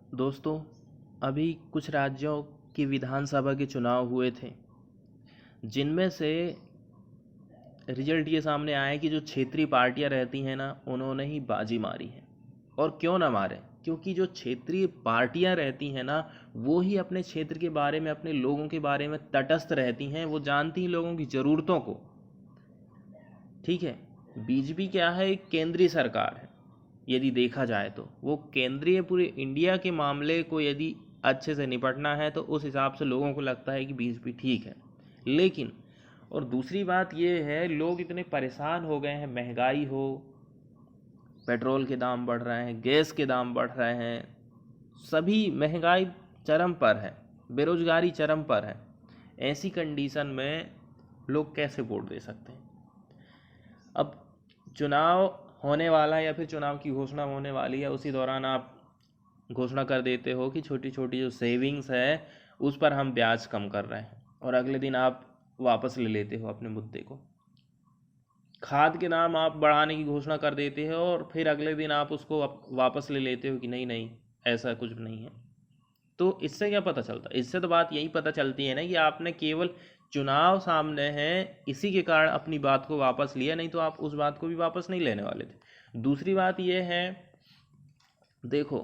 दोस्तों, अभी कुछ राज्यों की विधानसभा के चुनाव हुए थे, जिनमें से रिजल्ट ये सामने आया कि जो क्षेत्रीय पार्टियां रहती हैं ना, उन्होंने ही बाजी मारी है। और क्यों ना मारे, क्योंकि जो क्षेत्रीय पार्टियां रहती हैं ना, वो ही अपने क्षेत्र के बारे में, अपने लोगों के बारे में तटस्थ रहती हैं। वो जानती हैं लोगों की ज़रूरतों को। ठीक है। बीजेपी क्या है, एक केंद्रीय सरकार है। यदि देखा जाए तो वो केंद्रीय, पूरे इंडिया के मामले को यदि अच्छे से निपटना है तो उस हिसाब से लोगों को लगता है कि बीजेपी ठीक है। लेकिन और दूसरी बात ये है, लोग इतने परेशान हो गए हैं, महंगाई हो, पेट्रोल के दाम बढ़ रहे हैं, गैस के दाम बढ़ रहे हैं, सभी महंगाई चरम पर है, बेरोजगारी चरम पर है। ऐसी कंडीशन में लोग कैसे वोट दे सकते हैं? अब चुनाव होने वाला है या फिर चुनाव की घोषणा होने वाली है, उसी दौरान आप घोषणा कर देते हो कि छोटी छोटी जो सेविंग्स है उस पर हम ब्याज कम कर रहे हैं, और अगले दिन आप वापस ले लेते हो अपने मुद्दे को। खाद के दाम आप बढ़ाने की घोषणा कर देते हो और फिर अगले दिन आप उसको वापस ले लेते हो कि नहीं नहीं, ऐसा कुछ नहीं है। तो इससे क्या पता चलता? इससे तो बात यही पता चलती है ना कि आपने केवल चुनाव सामने है, इसी के कारण अपनी बात को वापस लिया, नहीं तो आप उस बात को भी वापस नहीं लेने वाले थे। दूसरी बात यह है, देखो,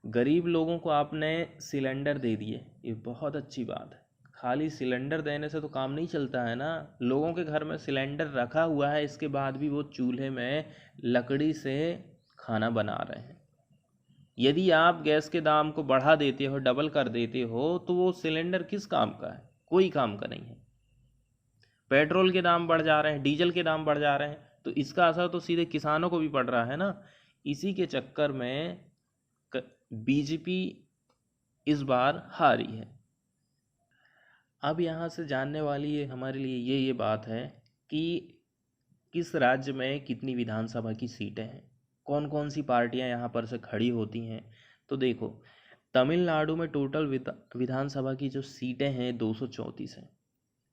गरीब लोगों को आपने सिलेंडर दे दिए, ये बहुत अच्छी बात है। खाली सिलेंडर देने से तो काम नहीं चलता है ना। लोगों के घर में सिलेंडर रखा हुआ है, इसके बाद भी वो चूल्हे में लकड़ी से खाना बना रहे हैं। यदि आप गैस के दाम को बढ़ा देते हो, डबल कर देते हो, तो वो सिलेंडर किस काम का है? कोई काम का नहीं है। पेट्रोल के दाम बढ़ जा रहे हैं, डीजल के दाम बढ़ जा रहे हैं, तो इसका असर तो सीधे किसानों को भी पड़ रहा है ना। इसी के चक्कर में बीजेपी इस बार हारी है। अब यहाँ से जानने वाली ये हमारे लिए ये बात है कि किस राज्य में कितनी विधानसभा की सीटें हैं, कौन कौन सी पार्टियां यहाँ पर से खड़ी होती हैं। तो देखो, तमिलनाडु में टोटल विधानसभा की जो सीटें हैं 234 हैं।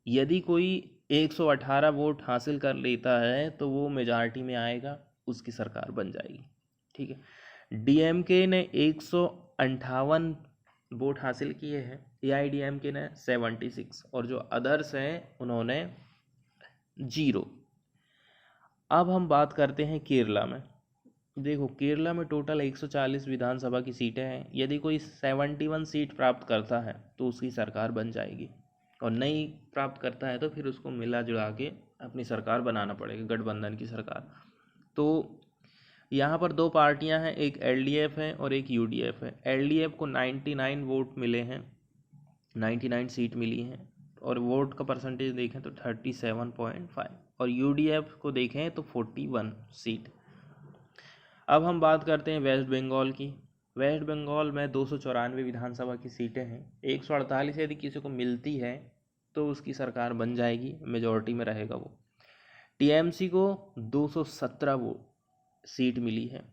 यदि कोई 118 वोट हासिल कर लेता है तो वो मेजॉरिटी में आएगा, उसकी सरकार बन जाएगी। ठीक है। डीएमके ने 158 वोट हासिल किए हैं, एआईडीएमके ने 76, और जो अदर्स हैं उन्होंने 0। अब हम बात करते हैं केरला में। देखो, केरला में टोटल 140 विधानसभा की सीटें हैं। यदि कोई 71 सीट प्राप्त करता है तो उसकी सरकार बन जाएगी, और नहीं प्राप्त करता है तो फिर उसको मिला जुला के अपनी सरकार बनाना पड़ेगा, गठबंधन की सरकार। तो यहाँ पर दो पार्टियाँ हैं, एक एलडीएफ है और एक यूडीएफ है। एलडीएफ को 99 वोट मिले हैं, 99 सीट मिली हैं, और वोट का परसेंटेज देखें तो 37.5, और यूडीएफ को देखें तो 41 सीट। अब हम बात करते हैं वेस्ट बंगाल की। वेस्ट बंगाल में 294 विधानसभा की सीटें हैं। 148 यदि किसी को मिलती है तो उसकी सरकार बन जाएगी, मेजॉरिटी में रहेगा वो। टीएमसी को 217 वो सीट मिली है,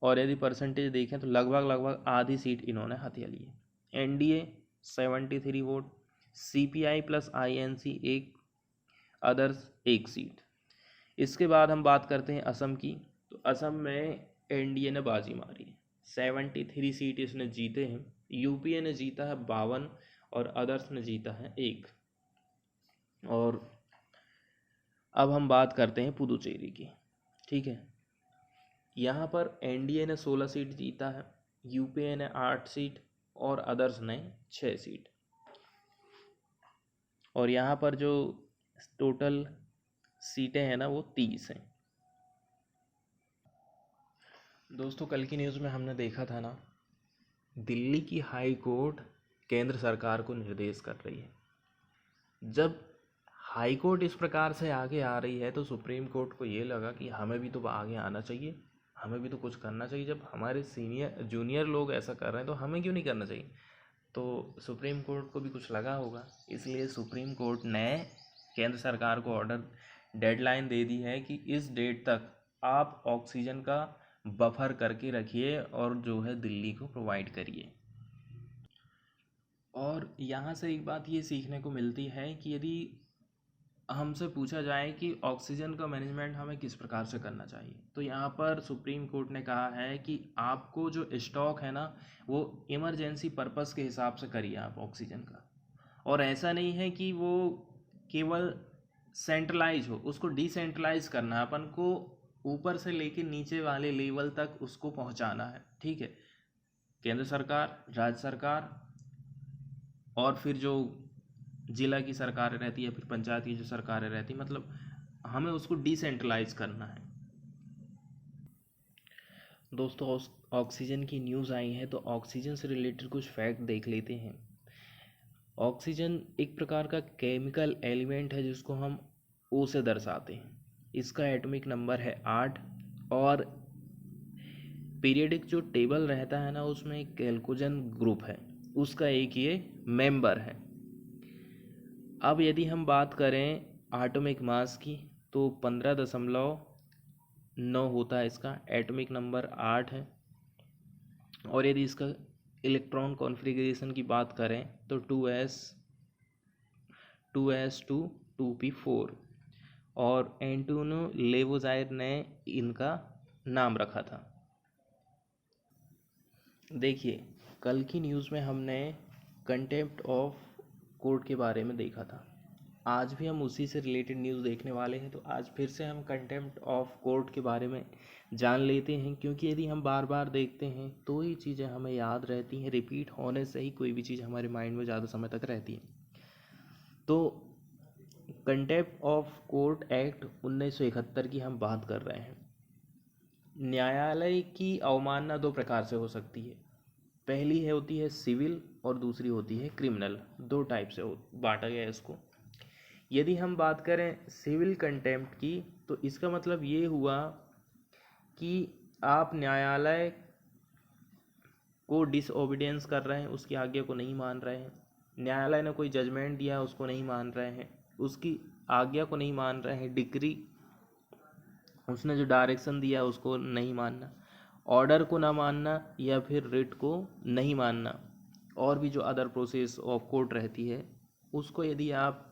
और यदि परसेंटेज देखें तो लगभग लगभग आधी सीट इन्होंने हथिया ली है। NDA 73 vote, CPI plus INC 1, others 1 seat. इसके बाद हम बात करते हैं असम की। तो असम में एनडीए ने बाजी मारी है, 73 सीट इसने जीते हैं। यूपीए ने जीता है 52, और अदर्स ने जीता है 1। और अब हम बात करते हैं पुदुचेरी की। ठीक है। यहाँ पर एनडीए ने 16 सीट जीता है, यूपीए ने 8 सीट, और अदर्स ने 6 सीट। और यहाँ पर जो टोटल सीटें हैं ना, वो 30 हैं। दोस्तों, कल की न्यूज़ में हमने देखा था ना, दिल्ली की हाई कोर्ट केंद्र सरकार को निर्देश कर रही है। जब हाई कोर्ट इस प्रकार से आगे आ रही है तो सुप्रीम कोर्ट को ये लगा कि हमें भी तो आगे आना चाहिए, हमें भी तो कुछ करना चाहिए। जब हमारे सीनियर जूनियर लोग ऐसा कर रहे हैं तो हमें क्यों नहीं करना चाहिए? तो सुप्रीम कोर्ट को भी कुछ लगा होगा, इसलिए सुप्रीम कोर्ट ने केंद्र सरकार को ऑर्डर डेडलाइन दे दी है कि इस डेट तक आप ऑक्सीजन का बफर करके रखिए और जो है दिल्ली को प्रोवाइड करिए। और यहाँ से एक बात ये सीखने को मिलती है कि यदि हमसे पूछा जाए कि ऑक्सीजन का मैनेजमेंट हमें किस प्रकार से करना चाहिए, तो यहाँ पर सुप्रीम कोर्ट ने कहा है कि आपको जो स्टॉक है ना, वो इमरजेंसी पर्पस के हिसाब से करिए आप ऑक्सीजन का। और ऐसा नहीं है कि वो केवल सेंट्रलाइज हो, उसको डिसेंट्रलाइज करना है, अपन को ऊपर से लेके नीचे वाले लेवल तक उसको पहुंचाना है। ठीक है, केंद्र सरकार, राज्य सरकार और फिर जो जिला की सरकारें रहती है, फिर पंचायत की जो सरकारें रहती, मतलब हमें उसको डिसेंट्रलाइज करना है। दोस्तों, ऑक्सीजन की न्यूज़ आई है, तो ऑक्सीजन से रिलेटेड कुछ फैक्ट देख लेते हैं। ऑक्सीजन एक प्रकार का केमिकल एलिमेंट है जिसको हम ओ से दर्शाते हैं। इसका एटॉमिक नंबर है 8 और पीरियडिक जो टेबल रहता है ना, उसमें एक कैल्कोजन ग्रुप है, उसका एक ये मेंबर है। अब यदि हम बात करें एटॉमिक मास की, तो 15.9 होता है इसका, एटॉमिक नंबर 8 है। और यदि इसका इलेक्ट्रॉन कॉन्फ़िगरेशन की बात करें तो 2s2 2p4, और एंटोनियो लेवोज़ायर ने इनका नाम रखा था। देखिए, कल की न्यूज़ में हमने कंटेम्प्ट ऑफ कोर्ट के बारे में देखा था, आज भी हम उसी से रिलेटेड न्यूज़ देखने वाले हैं। तो आज फिर से हम कंटेम्प्ट ऑफ कोर्ट के बारे में जान लेते हैं, क्योंकि यदि हम बार बार देखते हैं तो ही चीज़ें हमें याद रहती हैं, रिपीट होने से ही कोई भी चीज़ हमारे माइंड में ज़्यादा समय तक रहती है। तो कंटेम्प्ट ऑफ कोर्ट एक्ट 1971 की हम बात कर रहे हैं। न्यायालय की अवमानना दो प्रकार से हो सकती है, पहली होती है सिविल और दूसरी होती है क्रिमिनल। दो टाइप से बांटा गया है इसको। यदि हम बात करें सिविल कंटेम्प्ट की, तो इसका मतलब ये हुआ कि आप न्यायालय को डिसओबीडियंस कर रहे हैं, उसकी आज्ञा को नहीं मान रहे हैं। न्यायालय ने कोई जजमेंट दिया, उसको नहीं मान रहे हैं, उसकी आज्ञा को नहीं मान रहे हैं, डिक्री उसने जो डायरेक्शन दिया उसको नहीं मानना, ऑर्डर को ना मानना, या फिर रिट को नहीं मानना, और भी जो अदर प्रोसेस ऑफ कोर्ट रहती है उसको यदि आप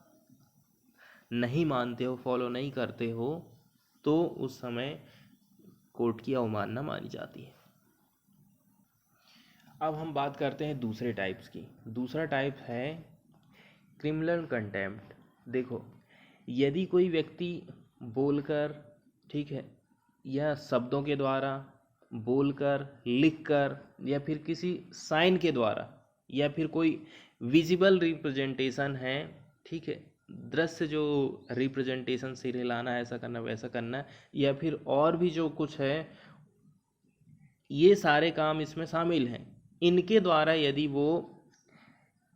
नहीं मानते हो, फॉलो नहीं करते हो, तो उस समय कोर्ट की अवमानना मानी जाती है। अब हम बात करते हैं दूसरे टाइप्स की। दूसरा टाइप है क्रिमिनल कंटेम्प्ट। देखो, यदि कोई व्यक्ति बोलकर, ठीक है, या शब्दों के द्वारा, बोलकर, लिखकर, या फिर किसी साइन के द्वारा, या फिर कोई विजिबल रिप्रेजेंटेशन है, ठीक है, दृश्य जो रिप्रेजेंटेशन से लाना है, ऐसा करना वैसा करना, या फिर और भी जो कुछ है, ये सारे काम इसमें शामिल हैं। इनके द्वारा यदि वो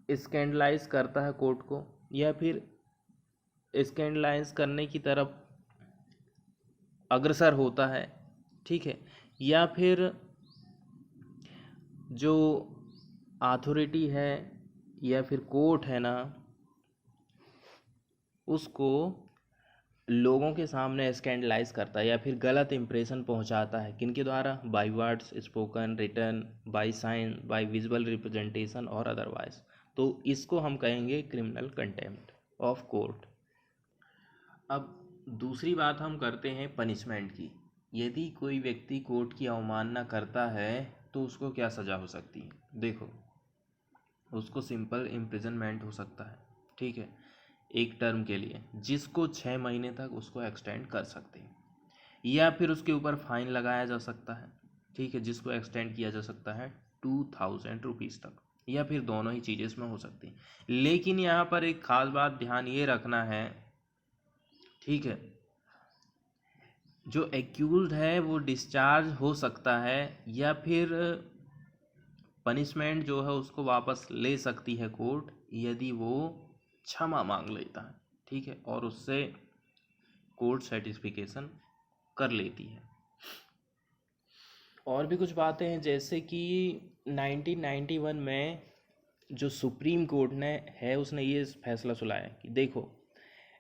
स्कैंडलाइज करता है कोर्ट को, या फिर स्कैंडलाइज करने की तरफ अग्रसर होता है, ठीक है, या फिर जो अथॉरिटी है या फिर कोर्ट है ना, उसको लोगों के सामने स्कैंडलाइज करता है या फिर गलत इंप्रेशन पहुंचाता है, किनके द्वारा? By words spoken, written, by sign, by visual representation और अदरवाइज। तो इसको हम कहेंगे क्रिमिनल कंटेम्प्ट ऑफ कोर्ट। अब दूसरी बात हम करते हैं पनिशमेंट की। यदि कोई व्यक्ति कोर्ट की अवमानना करता है तो उसको क्या सज़ा हो सकती है? देखो, उसको सिंपल इम्प्रिजनमेंट हो सकता है, ठीक है, एक टर्म के लिए, जिसको 6 महीने तक उसको एक्सटेंड कर सकते हैं, या फिर उसके ऊपर फाइन लगाया जा सकता है, ठीक है, जिसको एक्सटेंड किया जा सकता है 2000 रुपीज़ तक, या फिर दोनों ही चीज़ें इसमें हो सकती हैं। लेकिन यहाँ पर एक खास बात ध्यान ये रखना है, ठीक है, जो एक्यूज्ड है वो डिस्चार्ज हो सकता है, या फिर पनिशमेंट जो है उसको वापस ले सकती है कोर्ट, यदि वो क्षमा मांग लेता है, ठीक है, और उससे कोर्ट सर्टिफिकेशन कर लेती है। और भी कुछ बातें हैं, जैसे कि 1991 में जो सुप्रीम कोर्ट ने है उसने ये फैसला सुनाया कि देखो,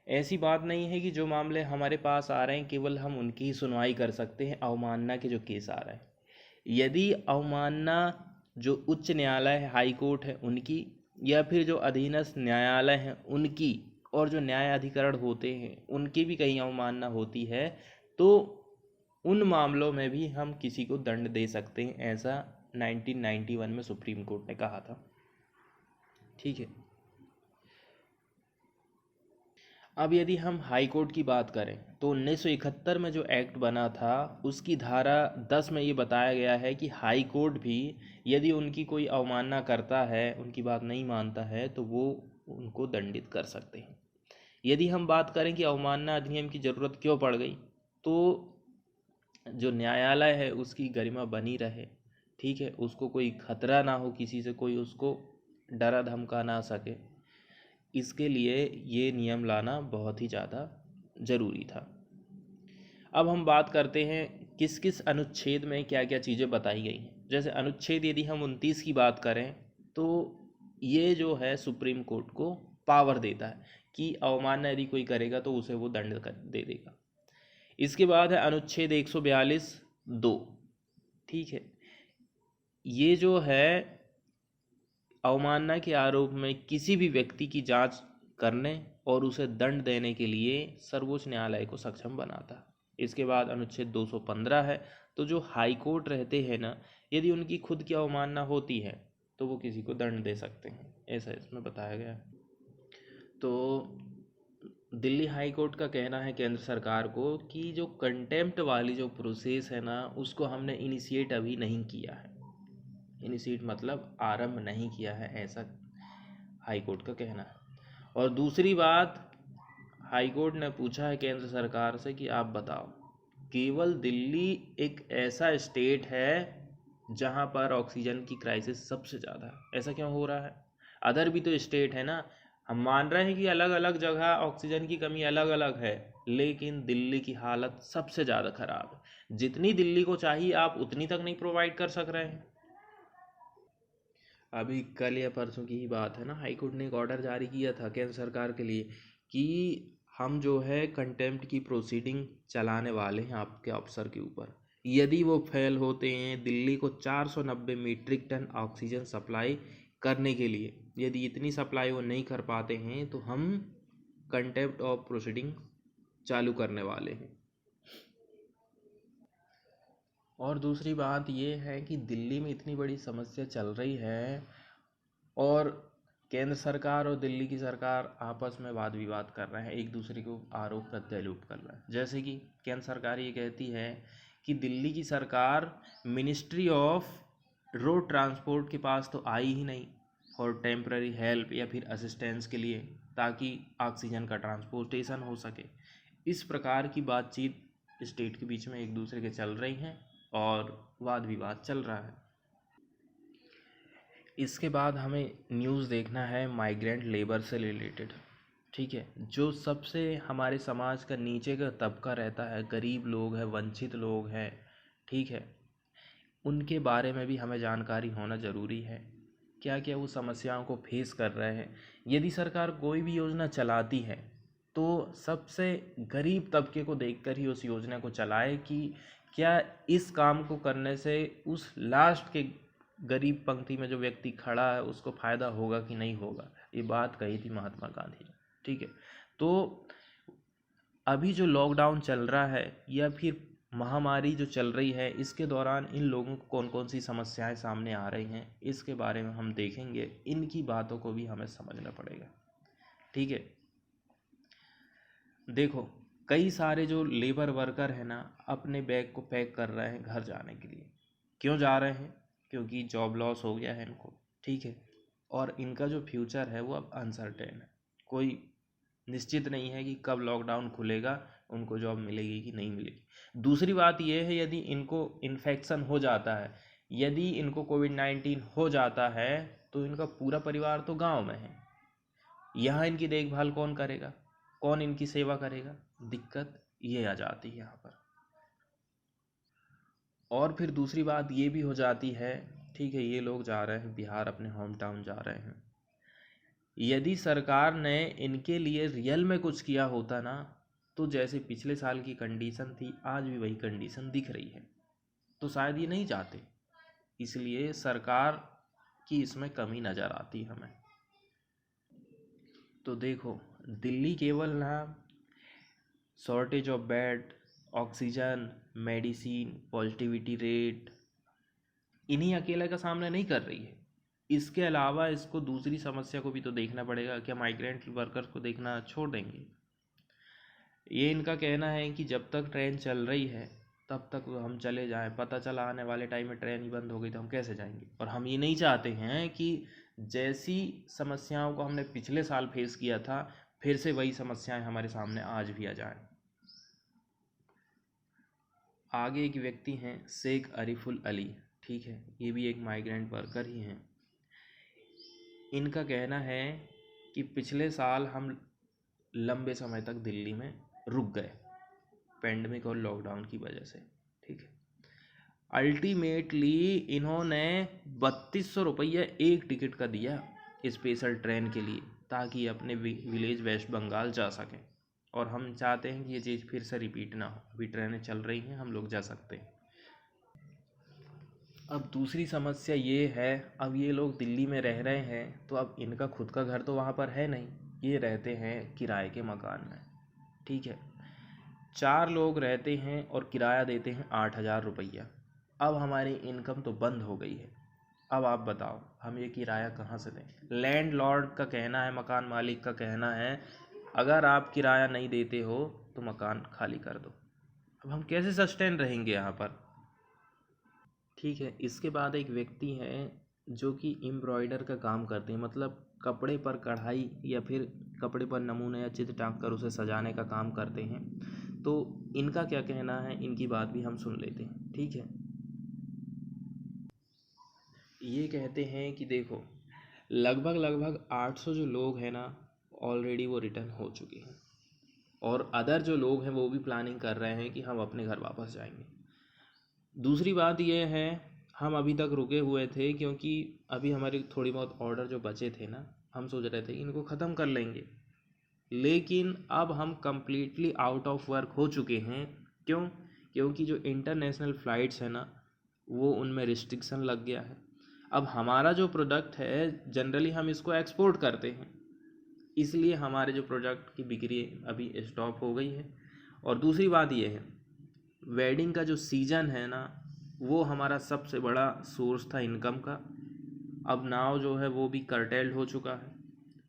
ऐसी बात नहीं है कि जो मामले हमारे पास आ रहे हैं केवल हम उनकी ही सुनवाई कर सकते हैं, अवमानना के जो केस आ रहे हैं, यदि अवमानना जो उच्च न्यायालय है, हाई कोर्ट है उनकी, या फिर जो अधीनस्थ न्यायालय हैं उनकी और जो न्यायाधिकरण होते हैं उनकी भी कहीं अवमानना होती है, तो उन मामलों में भी हम किसी को दंड दे सकते हैं, ऐसा 1991 में सुप्रीम कोर्ट ने कहा था। ठीक है। अब यदि हम हाई कोर्ट की बात करें तो 1971 में जो एक्ट बना था उसकी धारा 10 में ये बताया गया है कि हाई कोर्ट भी यदि उनकी कोई अवमानना करता है, उनकी बात नहीं मानता है, तो वो उनको दंडित कर सकते हैं। यदि हम बात करें कि अवमानना अधिनियम की ज़रूरत क्यों पड़ गई, तो जो न्यायालय है उसकी गरिमा बनी रहे, ठीक है, उसको कोई खतरा ना हो, किसी से कोई उसको डरा धमका ना सके, इसके लिए ये नियम लाना बहुत ही ज़्यादा ज़रूरी था। अब हम बात करते हैं किस किस अनुच्छेद में क्या क्या चीज़ें बताई गई हैं। जैसे अनुच्छेद यदि हम 29 की बात करें तो ये जो है सुप्रीम कोर्ट को पावर देता है कि अवमानना यदि कोई करेगा तो उसे वो दंड दे देगा। इसके बाद है अनुच्छेद 142, ठीक है, ये जो है अवमानना के आरोप में किसी भी व्यक्ति की जांच करने और उसे दंड देने के लिए सर्वोच्च न्यायालय को सक्षम बनाता है। इसके बाद अनुच्छेद 215 है, तो जो हाई कोर्ट रहते हैं ना, यदि उनकी खुद की अवमानना होती है तो वो किसी को दंड दे सकते हैं, ऐसा इसमें बताया गया है। तो दिल्ली हाई कोर्ट का कहना है केंद्र सरकार को कि जो कंटेम्प्ट वाली जो प्रोसेस है ना, उसको हमने इनिशिएट अभी नहीं किया है। इनिशिएट मतलब आरंभ नहीं किया है, ऐसा हाई कोर्ट का कहना है। और दूसरी बात, हाई कोर्ट ने पूछा है केंद्र सरकार से कि आप बताओ, केवल दिल्ली एक ऐसा स्टेट है जहां पर ऑक्सीजन की क्राइसिस सबसे ज़्यादा है, ऐसा क्यों हो रहा है? अदर भी तो स्टेट है ना। हम मान रहे हैं कि अलग अलग जगह ऑक्सीजन की कमी अलग अलग है, लेकिन दिल्ली की हालत सबसे ज़्यादा ख़राब है। जितनी दिल्ली को चाहिए आप उतनी तक नहीं प्रोवाइड कर सक रहे हैं। अभी कल या परसों की ही बात है ना, हाई कोर्ट ने एक ऑर्डर जारी किया था केंद्र सरकार के लिए कि हम जो है कंटेम्प्ट की प्रोसीडिंग चलाने वाले हैं आपके अफसर के ऊपर, यदि वो फेल होते हैं दिल्ली को 490 मीट्रिक टन ऑक्सीजन सप्लाई करने के लिए, यदि इतनी सप्लाई वो नहीं कर पाते हैं तो हम कंटेम्प्ट ऑफ प्रोसीडिंग चालू करने वाले हैं। और दूसरी बात ये है कि दिल्ली में इतनी बड़ी समस्या चल रही है और केंद्र सरकार और दिल्ली की सरकार आपस में वाद विवाद कर रहे हैं, एक दूसरे को आरोप प्रत्यारोप कर रहे हैं। जैसे कि केंद्र सरकार ये कहती है कि दिल्ली की सरकार मिनिस्ट्री ऑफ रोड ट्रांसपोर्ट के पास तो आई ही नहीं फॉर टेम्पररी हेल्प या फिर असिस्टेंस के लिए, ताकि ऑक्सीजन का ट्रांसपोर्टेशन हो सके। इस प्रकार की बातचीत स्टेट के बीच में एक दूसरे के चल रही हैं और वाद विवाद चल रहा है। इसके बाद हमें न्यूज़ देखना है माइग्रेंट लेबर से रिलेटेड, ठीक है, जो सबसे हमारे समाज का नीचे का तबका रहता है, गरीब लोग हैं, वंचित लोग हैं, ठीक है, उनके बारे में भी हमें जानकारी होना ज़रूरी है, क्या क्या वो समस्याओं को फेस कर रहे हैं। यदि सरकार कोई भी योजना चलाती है तो सबसे गरीब तबके को देखकर ही उस योजना को चलाए कि क्या इस काम को करने से उस लास्ट के गरीब पंक्ति में जो व्यक्ति खड़ा है उसको फ़ायदा होगा कि नहीं होगा। ये बात कही थी महात्मा गांधी ने, ठीक है। तो अभी जो लॉकडाउन चल रहा है या फिर महामारी जो चल रही है, इसके दौरान इन लोगों को कौन कौन सी समस्याएं सामने आ रही हैं, इसके बारे में हम देखेंगे। इनकी बातों को भी हमें समझना पड़ेगा, ठीक है। देखो, कई सारे जो लेबर वर्कर हैं ना, अपने बैग को पैक कर रहे हैं घर जाने के लिए। क्यों जा रहे हैं? क्योंकि जॉब लॉस हो गया है इनको, ठीक है, और इनका जो फ्यूचर है वो अब अनसर्टेन है। कोई निश्चित नहीं है कि कब लॉकडाउन खुलेगा, उनको जॉब मिलेगी कि नहीं मिलेगी। दूसरी बात यह है, यदि इनको इन्फेक्शन हो जाता है, यदि इनको कोविड-19 हो जाता है, तो इनका पूरा परिवार तो गांव में है, यहाँ इनकी देखभाल कौन करेगा, कौन इनकी सेवा करेगा? दिक्कत ये आ जाती है यहाँ पर। और फिर दूसरी बात ये भी हो जाती है, ठीक है, ये लोग जा रहे हैं बिहार, अपने होम टाउन जा रहे हैं, यदि सरकार ने इनके लिए रियल में कुछ किया होता ना, तो जैसे पिछले साल की कंडीशन थी आज भी वही कंडीशन दिख रही है, तो शायद ये नहीं जाते। इसलिए सरकार की इसमें कमी नज़र आती हमें। तो देखो, दिल्ली केवल ना shortage of bed, oxygen, medicine, positivity rate इन्हीं अकेले का सामना नहीं कर रही है। इसके अलावा इसको दूसरी समस्या को भी तो देखना पड़ेगा। क्या माइग्रेंट वर्कर्स को देखना छोड़ देंगे? ये इनका कहना है कि जब तक ट्रेन चल रही है तब तक हम चले जाएं, पता चला आने वाले टाइम में ट्रेन ही बंद हो गई तो हम कैसे जाएंगे। और हम ये नहीं चाहते हैं कि जैसी समस्याओं को हमने पिछले साल फेस किया था फिर से वही समस्याएं हमारे सामने आज भी आ जाएं। आगे एक व्यक्ति हैं शेख अरीफुल अली, ठीक है, ये भी एक माइग्रेंट वर्कर ही हैं। इनका कहना है कि पिछले साल हम लंबे समय तक दिल्ली में रुक गए पेंडेमिक और लॉकडाउन की वजह से, ठीक है। अल्टीमेटली इन्होंने 3200 रुपया एक टिकट का दिया स्पेशल ट्रेन के लिए ताकि अपने विलेज वेस्ट बंगाल जा सकें। और हम चाहते हैं कि ये चीज़ फिर से रिपीट ना हो। अभी ट्रेनें चल रही हैं, हम लोग जा सकते हैं। अब दूसरी समस्या ये है, अब ये लोग दिल्ली में रह रहे हैं तो अब इनका खुद का घर तो वहाँ पर है नहीं, ये रहते हैं किराए के मकान में, ठीक है। 4 लोग रहते हैं और किराया देते हैं 8,000 रुपया। अब हमारी इनकम तो बंद हो गई है। अब आप बताओ हम ये किराया कहाँ से दें? लैंडलॉर्ड का कहना है, मकान मालिक का कहना है, अगर आप किराया नहीं देते हो तो मकान खाली कर दो। अब हम कैसे सस्टेन रहेंगे यहाँ पर? ठीक है। इसके बाद एक व्यक्ति हैं जो कि एम्ब्रॉयडर का काम करते हैं, मतलब कपड़े पर कढ़ाई या फिर कपड़े पर नमूने या चित्र टाँग कर उसे सजाने का काम करते हैं। तो इनका क्या कहना है, इनकी बात भी हम सुन लेते हैं, ठीक है। ये कहते हैं कि देखो लगभग 800 जो लोग हैं ना ऑलरेडी वो रिटर्न हो चुके हैं और अदर जो लोग हैं वो भी प्लानिंग कर रहे हैं कि हम अपने घर वापस जाएंगे। दूसरी बात ये है, हम अभी तक रुके हुए थे क्योंकि अभी हमारे थोड़ी बहुत ऑर्डर जो बचे थे ना, हम सोच रहे थे कि इनको ख़त्म कर लेंगे, लेकिन अब हम कम्प्लीटली आउट ऑफ वर्क हो चुके हैं। क्यों? क्योंकि जो इंटरनेशनल फ़्लाइट्स हैं ना वो उनमें रिस्ट्रिक्शन लग गया है। अब हमारा जो प्रोडक्ट है जनरली हम इसको एक्सपोर्ट करते हैं, इसलिए हमारे जो प्रोडक्ट की बिक्री अभी स्टॉप हो गई है। और दूसरी बात ये है, वेडिंग का जो सीज़न है ना वो हमारा सबसे बड़ा सोर्स था इनकम का, अब नाउ जो है वो भी कर्टेल्ड हो चुका है।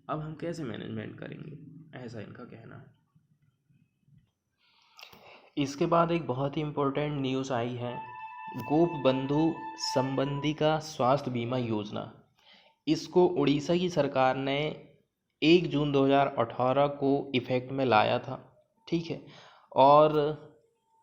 अब हम कैसे मैनेजमेंट करेंगे, ऐसा इनका कहना है। इसके बाद एक बहुत ही इम्पोर्टेंट न्यूज़ आई है, गोप बंधु संबंधिका स्वास्थ्य बीमा योजना। इसको उड़ीसा की सरकार ने 1 जून 2018 को इफ़ेक्ट में लाया था, ठीक है। और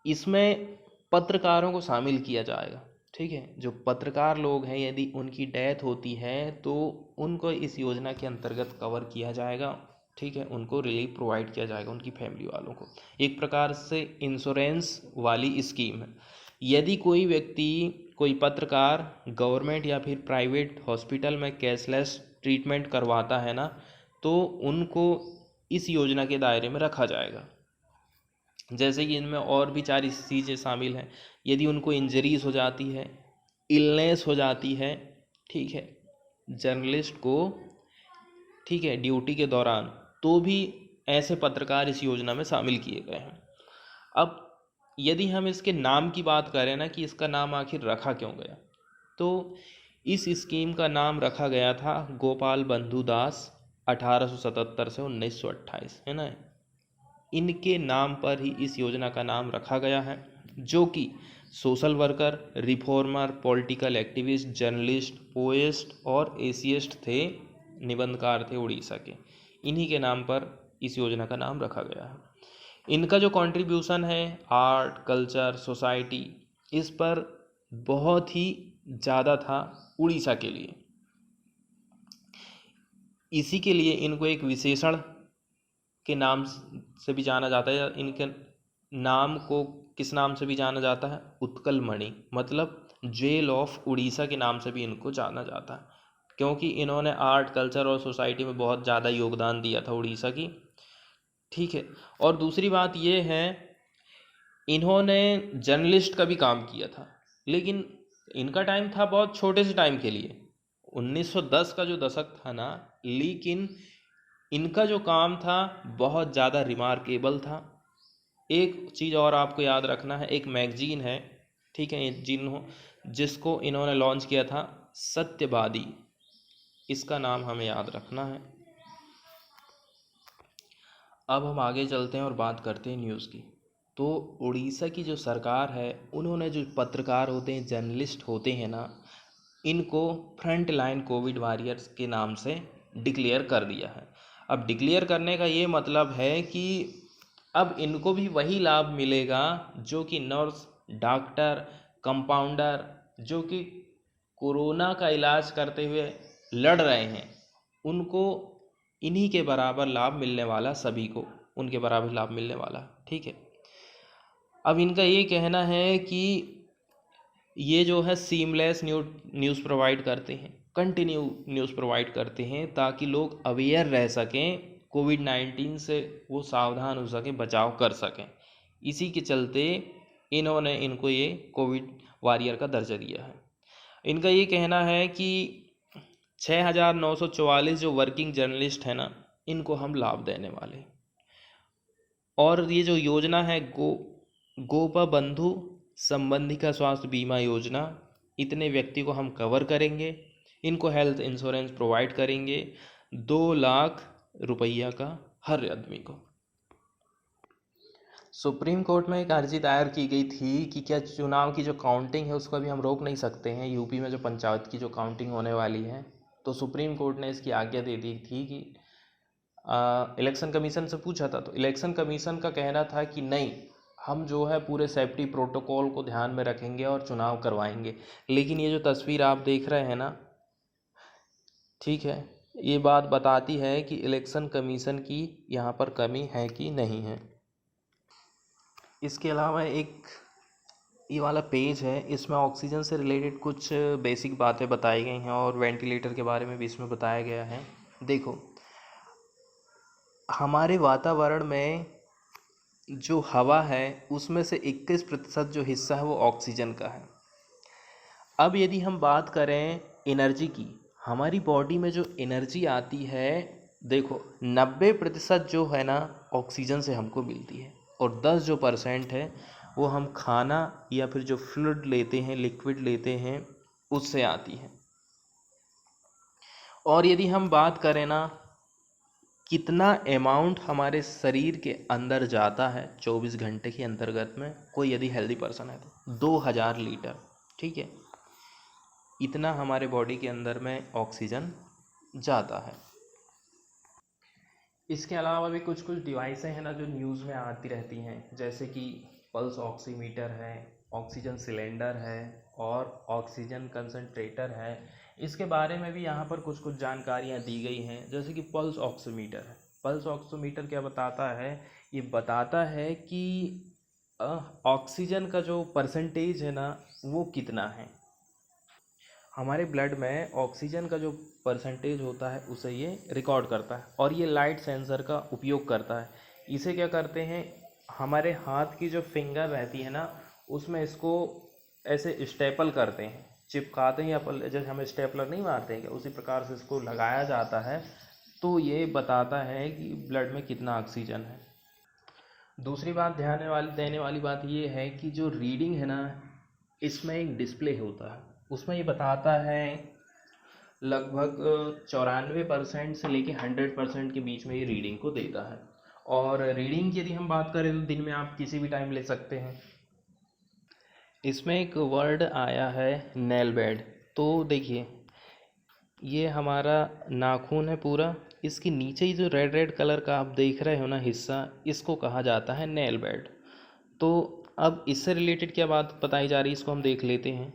इसमें पत्रकारों को शामिल किया जाएगा, ठीक है। जो पत्रकार लोग हैं यदि उनकी डेथ होती है तो उनको इस योजना के अंतर्गत कवर किया जाएगा, ठीक है। उनको रिलीफ प्रोवाइड किया जाएगा उनकी फैमिली वालों को। एक प्रकार से इंश्योरेंस वाली स्कीम है। यदि कोई व्यक्ति, कोई पत्रकार गवर्नमेंट या फिर प्राइवेट हॉस्पिटल में कैशलेस ट्रीटमेंट करवाता है ना तो उनको इस योजना के दायरे में रखा जाएगा। जैसे कि इनमें और भी 4 चीज़ें शामिल हैं। यदि उनको इंजरीज हो जाती है, इलनेस हो जाती है, ठीक है, जर्नलिस्ट को, ठीक है, ड्यूटी के दौरान, तो भी ऐसे पत्रकार इस योजना में शामिल किए गए हैं। अब यदि हम इसके नाम की बात करें ना कि इसका नाम आखिर रखा क्यों गया, तो इस स्कीम का नाम रखा गया था गोपाल बंधु दास 1877 से 1928, है ना। इनके नाम पर ही इस योजना का नाम रखा गया है, जो कि social worker, reformer, political activist, journalist, poet और एसियस्ट थे, निबंधकार थे उड़ीसा के। इन्हीं के नाम पर इस योजना का नाम रखा गया है। इनका जो कंट्रीब्यूशन है आर्ट, कल्चर, सोसाइटी, इस पर बहुत ही ज़्यादा था उड़ीसा के लिए। इसी के लिए इनको एक विशेषण के नाम से भी जाना जाता है। इनके नाम को किस नाम से भी जाना जाता है? उत्कल मणि, मतलब जेल ऑफ उड़ीसा के नाम से भी इनको जाना जाता है, क्योंकि इन्होंने आर्ट, कल्चर और सोसाइटी में बहुत ज़्यादा योगदान दिया था उड़ीसा की, ठीक है। और दूसरी बात ये है, इन्होंने जर्नलिस्ट का भी काम किया था, लेकिन इनका टाइम था बहुत छोटे से टाइम के लिए, 1910 का जो दशक था ना, लेकिन इनका जो काम था बहुत ज़्यादा रिमार्केबल था। एक चीज़ और आपको याद रखना है, एक मैगजीन है, ठीक है, जिसको इन्होंने लॉन्च किया था, सत्यवादी, इसका नाम हमें याद रखना है। अब हम आगे चलते हैं और बात करते हैं न्यूज़ की। तो उड़ीसा की जो सरकार है, उन्होंने जो पत्रकार होते हैं, जर्नलिस्ट होते हैं ना, इनको फ्रंट लाइन कोविड वॉरियर्स के नाम से डिक्लेयर कर दिया है। अब डिक्लेयर करने का ये मतलब है कि अब इनको भी वही लाभ मिलेगा जो कि नर्स, डॉक्टर, कंपाउंडर, जो कि कोरोना का इलाज करते हुए लड़ रहे हैं, उनको इन्हीं के बराबर लाभ मिलने वाला, सभी को उनके बराबर लाभ मिलने वाला, ठीक है। अब इनका ये कहना है कि ये जो है सीमलेस न्यूज़ प्रोवाइड करते हैं, कंटिन्यू न्यूज़ प्रोवाइड करते हैं, ताकि लोग अवेयर रह सकें, कोविड-19 से वो सावधान हो सकें, बचाव कर सकें। इसी के चलते इन्होंने इनको ये कोविड वॉरियर का दर्जा दिया है। इनका ये कहना है कि 6,944 जो वर्किंग जर्नलिस्ट हैं ना, इनको हम लाभ देने वाले हैं। और ये जो योजना है गोपा बंधु संबंधिका स्वास्थ्य बीमा योजना, इतने व्यक्ति को हम कवर करेंगे, इनको हेल्थ इंश्योरेंस प्रोवाइड करेंगे 2 लाख रुपया का हर आदमी को। सुप्रीम कोर्ट में एक अर्जी दायर की गई थी कि क्या चुनाव की जो काउंटिंग है उसको अभी हम रोक नहीं सकते हैं, यूपी में जो पंचायत की जो काउंटिंग होने वाली है। तो सुप्रीम कोर्ट ने इसकी आज्ञा दे दी थी कि इलेक्शन कमीशन से पूछा था, तो इलेक्शन कमीशन का कहना था कि नहीं, हम जो है पूरे सेफ्टी प्रोटोकॉल को ध्यान में रखेंगे और चुनाव करवाएंगे। लेकिन ये जो तस्वीर आप देख रहे हैं ना, ठीक है, ये बात बताती है कि इलेक्शन कमीशन की यहाँ पर कमी है कि नहीं है। इसके अलावा एक ये वाला पेज है, इसमें ऑक्सीजन से रिलेटेड कुछ बेसिक बातें बताई गई हैं और वेंटिलेटर के बारे में भी इसमें बताया गया है। देखो, हमारे वातावरण में जो हवा है उसमें से 21% जो हिस्सा है वो ऑक्सीजन का है। अब यदि हम बात करें एनर्जी की, हमारी बॉडी में जो एनर्जी आती है, देखो 90% जो है ना ऑक्सीजन से हमको मिलती है, और 10 जो % है वो हम खाना या फिर जो फ्लूइड लेते हैं, लिक्विड लेते हैं, उससे आती है। और यदि हम बात करें ना कितना अमाउंट हमारे शरीर के अंदर जाता है 24 घंटे के अंतर्गत में, कोई यदि हेल्दी पर्सन है तो 2000 लीटर, ठीक है, इतना हमारे बॉडी के अंदर में ऑक्सीजन जाता है। इसके अलावा भी कुछ डिवाइसें हैं ना जो न्यूज़ में आती रहती हैं, जैसे कि पल्स ऑक्सीमीटर है, ऑक्सीजन सिलेंडर है और ऑक्सीजन कंसंट्रेटर है। इसके बारे में भी यहाँ पर कुछ जानकारियाँ दी गई हैं, जैसे कि पल्स ऑक्सीमीटर है। पल्स ऑक्सीमीटर क्या बताता है? ये बताता है कि ऑक्सीजन का जो परसेंटेज है ना वो कितना है। हमारे ब्लड में ऑक्सीजन का जो परसेंटेज होता है उसे ये रिकॉर्ड करता है, और ये लाइट सेंसर का उपयोग करता है। इसे क्या करते हैं, हमारे हाथ की जो फिंगर रहती है ना उसमें इसको ऐसे स्टेपल करते हैं, चिपकाते हैं, या जैसे हम स्टेपलर नहीं मारते हैं क्या, उसी प्रकार से इसको लगाया जाता है। तो ये बताता है कि ब्लड में कितना ऑक्सीजन है। दूसरी बात देने वाली बात ये है कि जो रीडिंग है ना, इसमें एक डिस्प्ले होता है, उसमें ये बताता है लगभग 94% से लेके 100% के बीच में ये रीडिंग को देता है। और रीडिंग की यदि हम बात करें तो दिन में आप किसी भी टाइम ले सकते हैं। इसमें एक वर्ड आया है नेल बेड। तो देखिए, ये हमारा नाखून है पूरा, इसके नीचे ही जो रेड रेड कलर का आप देख रहे हो ना हिस्सा, इसको कहा जाता है नेल बेड। तो अब इससे रिलेटेड क्या बात बताई जा रही है, इसको हम देख लेते हैं।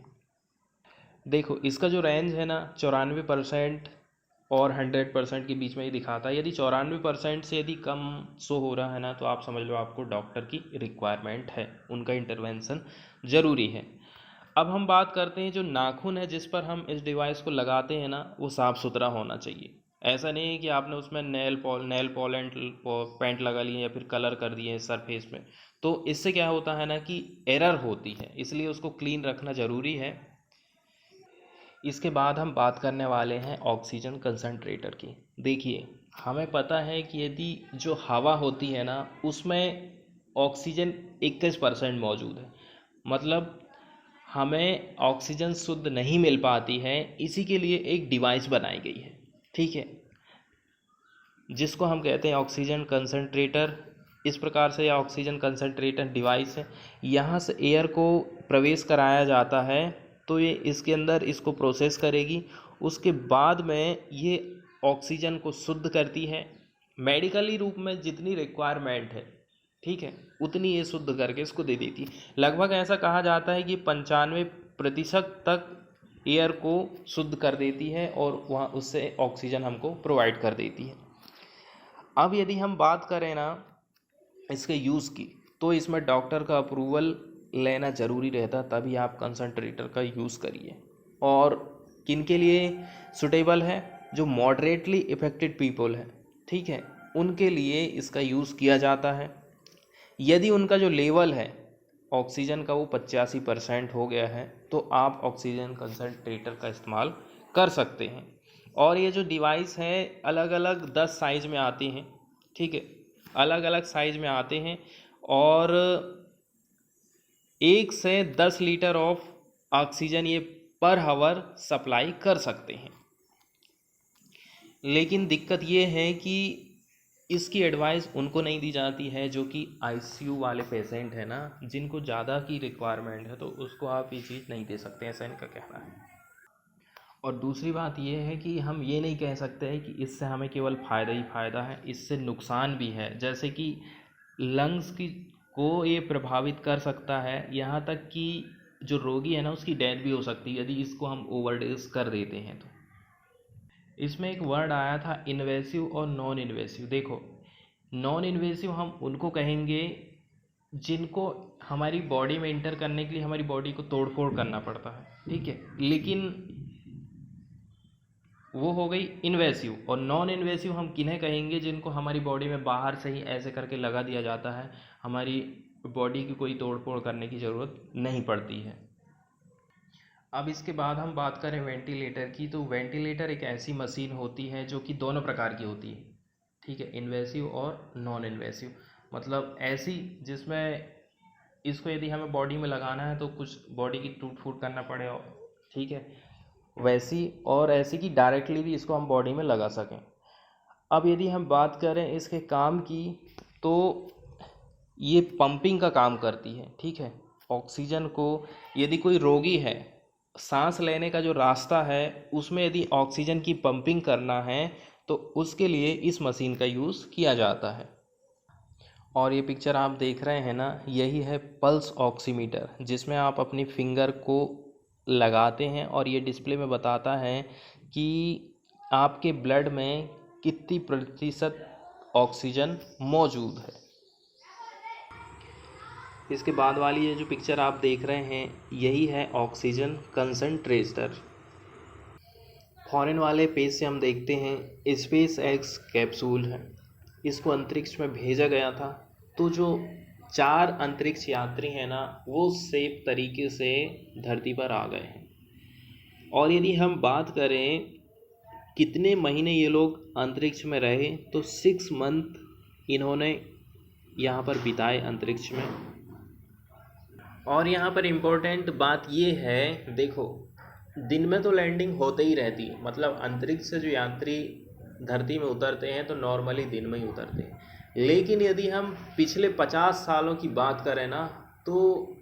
देखो, इसका जो रेंज है ना 94% और 100% के बीच में ये दिखाता है। यदि 94% से यदि कम शो हो रहा है ना, तो आप समझ लो आपको डॉक्टर की रिक्वायरमेंट है, उनका इंटरवेंशन ज़रूरी है। अब हम बात करते हैं जो नाखून है जिस पर हम इस डिवाइस को लगाते हैं ना, वो साफ़ सुथरा होना चाहिए। ऐसा नहीं है कि आपने उसमें नेल पॉलेंट पेंट लगा लिए या फिर कलर कर दिए सरफेस में, तो इससे क्या होता है ना कि एरर होती है, इसलिए उसको क्लीन रखना ज़रूरी है। इसके बाद हम बात करने वाले हैं ऑक्सीजन कंसंट्रेटर की। देखिए, हमें पता है कि यदि जो हवा होती है ना उसमें ऑक्सीजन 21% मौजूद है, मतलब हमें ऑक्सीजन शुद्ध नहीं मिल पाती है। इसी के लिए एक डिवाइस बनाई गई है, ठीक है, जिसको हम कहते हैं ऑक्सीजन कंसंट्रेटर। इस प्रकार से यह ऑक्सीजन कंसंट्रेटर डिवाइस है, यहाँ से एयर को प्रवेश कराया जाता है तो ये इसके अंदर इसको प्रोसेस करेगी, उसके बाद में ये ऑक्सीजन को शुद्ध करती है। मेडिकली रूप में जितनी रिक्वायरमेंट है, ठीक है, उतनी ये शुद्ध करके इसको दे देती है। लगभग ऐसा कहा जाता है कि 95% तक एयर को शुद्ध कर देती है और वहाँ उससे ऑक्सीजन हमको प्रोवाइड कर देती है। अब यदि हम बात करें ना इसके यूज़ की, तो इसमें डॉक्टर का अप्रूवल लेना ज़रूरी रहता, तभी आप कंसंट्रेटर का यूज़ करिए। और किन के लिए सुटेबल है? जो मॉडरेटली इफ़ेक्टेड पीपल है, ठीक है, उनके लिए इसका यूज़ किया जाता है। यदि उनका जो लेवल है ऑक्सीजन का वो 85% हो गया है तो आप ऑक्सीजन कंसंट्रेटर का इस्तेमाल कर सकते हैं। और ये जो डिवाइस है अलग अलग 10 साइज़ में आती हैं, ठीक है, अलग अलग साइज़ में आते हैं और 1 से 10 लीटर ऑफ ऑक्सीजन ये पर हावर सप्लाई कर सकते हैं। लेकिन दिक्कत ये है कि इसकी एडवाइस उनको नहीं दी जाती है जो कि आईसीयू वाले पेशेंट है ना, जिनको ज़्यादा की रिक्वायरमेंट है, तो उसको आप ये चीज़ नहीं दे सकते, ऐसा इनका कहना है। और दूसरी बात ये है कि हम ये नहीं कह सकते हैं कि इससे हमें केवल फ़ायदा ही फ़ायदा है, इससे नुकसान भी है। जैसे कि लंग्स की को ये प्रभावित कर सकता है, यहाँ तक कि जो रोगी है ना उसकी डेथ भी हो सकती है यदि इसको हम ओवरडोज कर देते हैं तो। इसमें एक वर्ड आया था इन्वेसिव और नॉन इन्वेसिव। देखो, नॉन इन्वेसिव हम उनको कहेंगे जिनको हमारी बॉडी में इंटर करने के लिए हमारी बॉडी को तोड़ फोड़ करना पड़ता है, ठीक है, लेकिन वो हो गई इन्वेसिव। और नॉन इन्वेसिव हम किन्हें कहेंगे? जिनको हमारी बॉडी में बाहर से ही ऐसे करके लगा दिया जाता है, हमारी बॉडी की कोई तोड़ फोड़ करने की ज़रूरत नहीं पड़ती है। अब इसके बाद हम बात करें वेंटिलेटर की, तो वेंटिलेटर एक ऐसी मशीन होती है जो कि दोनों प्रकार की होती है, ठीक है, इन्वेसिव और नॉन इन्वेसिव। मतलब ऐसी जिसमें इसको यदि हमें बॉडी में लगाना है तो कुछ बॉडी की टूट फूट करना पड़े, ठीक है, वैसी, और ऐसी कि डायरेक्टली भी इसको हम बॉडी में लगा सकें। अब यदि हम बात करें इसके काम की, तो ये पंपिंग का काम करती है, ठीक है, ऑक्सीजन को यदि कोई रोगी है, सांस लेने का जो रास्ता है उसमें यदि ऑक्सीजन की पंपिंग करना है तो उसके लिए इस मशीन का यूज़ किया जाता है। और ये पिक्चर आप देख रहे हैं ना, यही है पल्स ऑक्सीमीटर, जिसमें आप अपनी फिंगर को लगाते हैं और ये डिस्प्ले में बताता है कि आपके ब्लड में कितनी प्रतिशत ऑक्सीजन मौजूद है। इसके बाद वाली ये जो पिक्चर आप देख रहे हैं यही है ऑक्सीजन कंसंट्रेटर। फॉरेन वाले पेज से हम देखते हैं स्पेस एक्स कैप्सूल है, इसको अंतरिक्ष में भेजा गया था। तो जो 4 अंतरिक्ष यात्री हैं ना वो सेफ तरीके से धरती पर आ गए हैं। और यदि हम बात करें कितने महीने ये लोग अंतरिक्ष में रहे, तो 6 मंथ इन्होंने यहाँ पर बिताए अंतरिक्ष में। और यहाँ पर इम्पोर्टेंट बात ये है, देखो, दिन में तो लैंडिंग होते ही रहती है, मतलब अंतरिक्ष से जो यात्री धरती में उतरते हैं तो नॉर्मली दिन में ही उतरते हैं। लेकिन यदि हम पिछले 50 सालों की बात करें ना, तो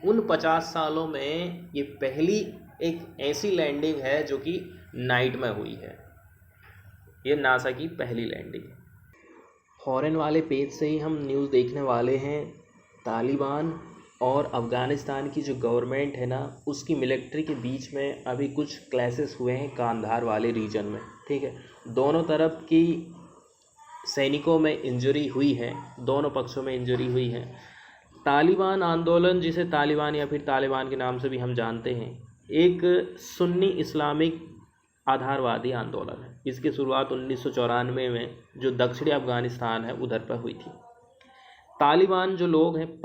उन 50 सालों में ये पहली एक ऐसी लैंडिंग है जो कि नाइट में हुई है। ये नासा की पहली लैंडिंग है। फॉरेन वाले पेज से ही हम न्यूज़ देखने वाले हैं। तालिबान और अफ़गानिस्तान की जो गवर्नमेंट है ना उसकी मिलिट्री के बीच में अभी कुछ क्लैशेस हुए हैं कांधार वाले रीजन में, ठीक है, दोनों तरफ की सैनिकों में इंजरी हुई है, दोनों पक्षों में इंजरी हुई है। तालिबान आंदोलन, जिसे तालिबान या फिर तालिबान के नाम से भी हम जानते हैं, एक सुन्नी इस्लामिक आधारवादी आंदोलन है। इसकी शुरुआत 1994 में जो दक्षिणी अफ़गानिस्तान है उधर पर हुई थी। तालिबान जो लोग हैं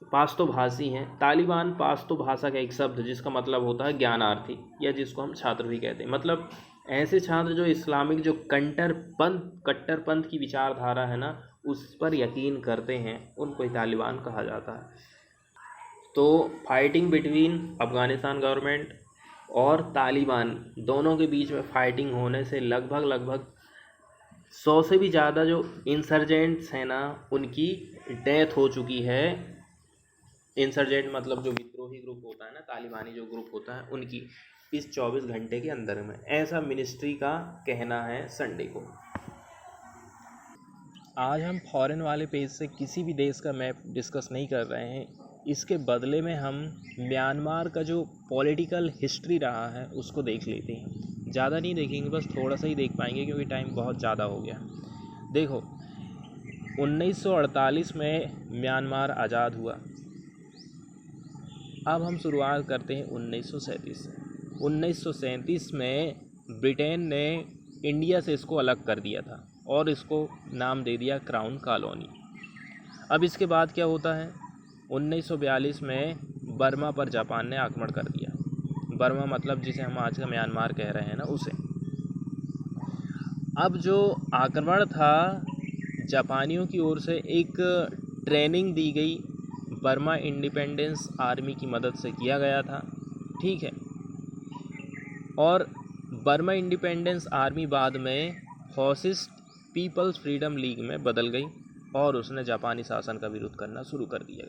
पाश्तो भाषी हैं। तालिबान पाश्तो भाषा का एक शब्द जिसका मतलब होता है ज्ञानार्थी, या जिसको हम छात्र भी कहते हैं। मतलब ऐसे छात्र जो इस्लामिक जो कट्टरपंथ की विचारधारा है ना, उस पर यकीन करते हैं, उनको ही तालिबान कहा जाता है। तो फाइटिंग बिटवीन अफ़गानिस्तान गवर्नमेंट और तालिबान दोनों के बीच में फाइटिंग होने से लगभग 100 से भी ज़्यादा जो इंसर्जेंट्स हैं ना, उनकी डेथ हो चुकी है। इंसर्जेंट मतलब जो विद्रोही ग्रुप होता है ना, तालिबानी जो ग्रुप होता है, उनकी इस 24 घंटे के अंदर में, ऐसा मिनिस्ट्री का कहना है संडे को। आज हम फॉरेन वाले पेज से किसी भी देश का मैप डिस्कस नहीं कर रहे हैं, इसके बदले में हम म्यांमार का जो पॉलिटिकल हिस्ट्री रहा है उसको देख लेते हैं। ज़्यादा नहीं देखेंगे, बस थोड़ा सा ही देख पाएंगे क्योंकि टाइम बहुत ज़्यादा हो गया। देखो, 1948 में म्यांमार आज़ाद हुआ। अब हम शुरुआत करते हैं 1937 से। 1937 में ब्रिटेन ने इंडिया से इसको अलग कर दिया था और इसको नाम दे दिया क्राउन कॉलोनी। अब इसके बाद क्या होता है, 1942 में बर्मा पर जापान ने आक्रमण कर दिया। बर्मा मतलब जिसे हम आज का म्यांमार कह रहे हैं ना, उसे। अब जो आक्रमण था, जापानियों की ओर से एक ट्रेनिंग दी गई, बर्मा इंडिपेंडेंस आर्मी की मदद से किया गया था, ठीक है। और बर्मा इंडिपेंडेंस आर्मी बाद में फासिस्ट पीपल्स फ्रीडम लीग में बदल गई और उसने जापानी शासन का विरोध करना शुरू कर दिया।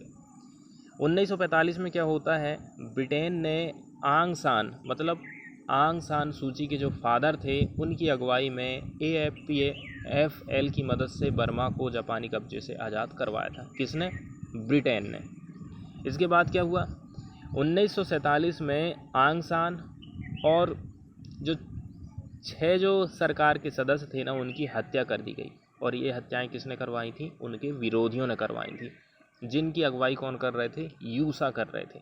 1945 में क्या होता है, ब्रिटेन ने आंग सान सूची के जो फादर थे, उनकी अगुवाई में AFPFL की मदद से बर्मा को जापानी कब्जे से आज़ाद करवाया था। किसने? ब्रिटेन ने। इसके बाद क्या हुआ, 1947 में आंग सान और जो 6 जो सरकार के सदस्य थे ना, उनकी हत्या कर दी गई। और ये हत्याएं किसने करवाई थी? उनके विरोधियों ने करवाई थी, जिनकी अगुवाई कौन कर रहे थे? यूसा कर रहे थे।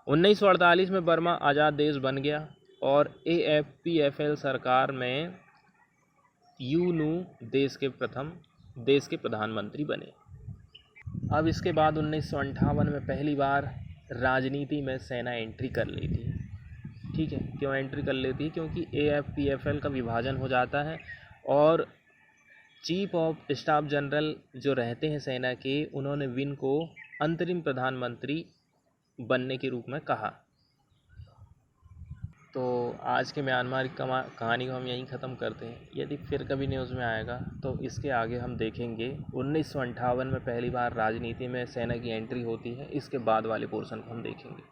1948 में बर्मा आज़ाद देश बन गया और AFPFL सरकार में यूनू देश के प्रधानमंत्री बने। अब इसके बाद 1958 में पहली बार राजनीति में सेना एंट्री कर लेती है, ठीक है। क्यों एंट्री कर लेती है? क्योंकि AFPFL का विभाजन हो जाता है और चीफ ऑफ स्टाफ जनरल जो रहते हैं सेना के, उन्होंने विन को अंतरिम प्रधानमंत्री बनने के रूप में कहा। तो आज के म्यांमार की कहानी को हम यहीं ख़त्म करते हैं। यदि फिर कभी न्यूज़ में आएगा तो इसके आगे हम देखेंगे 1958 में पहली बार राजनीति में सेना की एंट्री होती है, इसके बाद वाले पोर्शन को हम देखेंगे।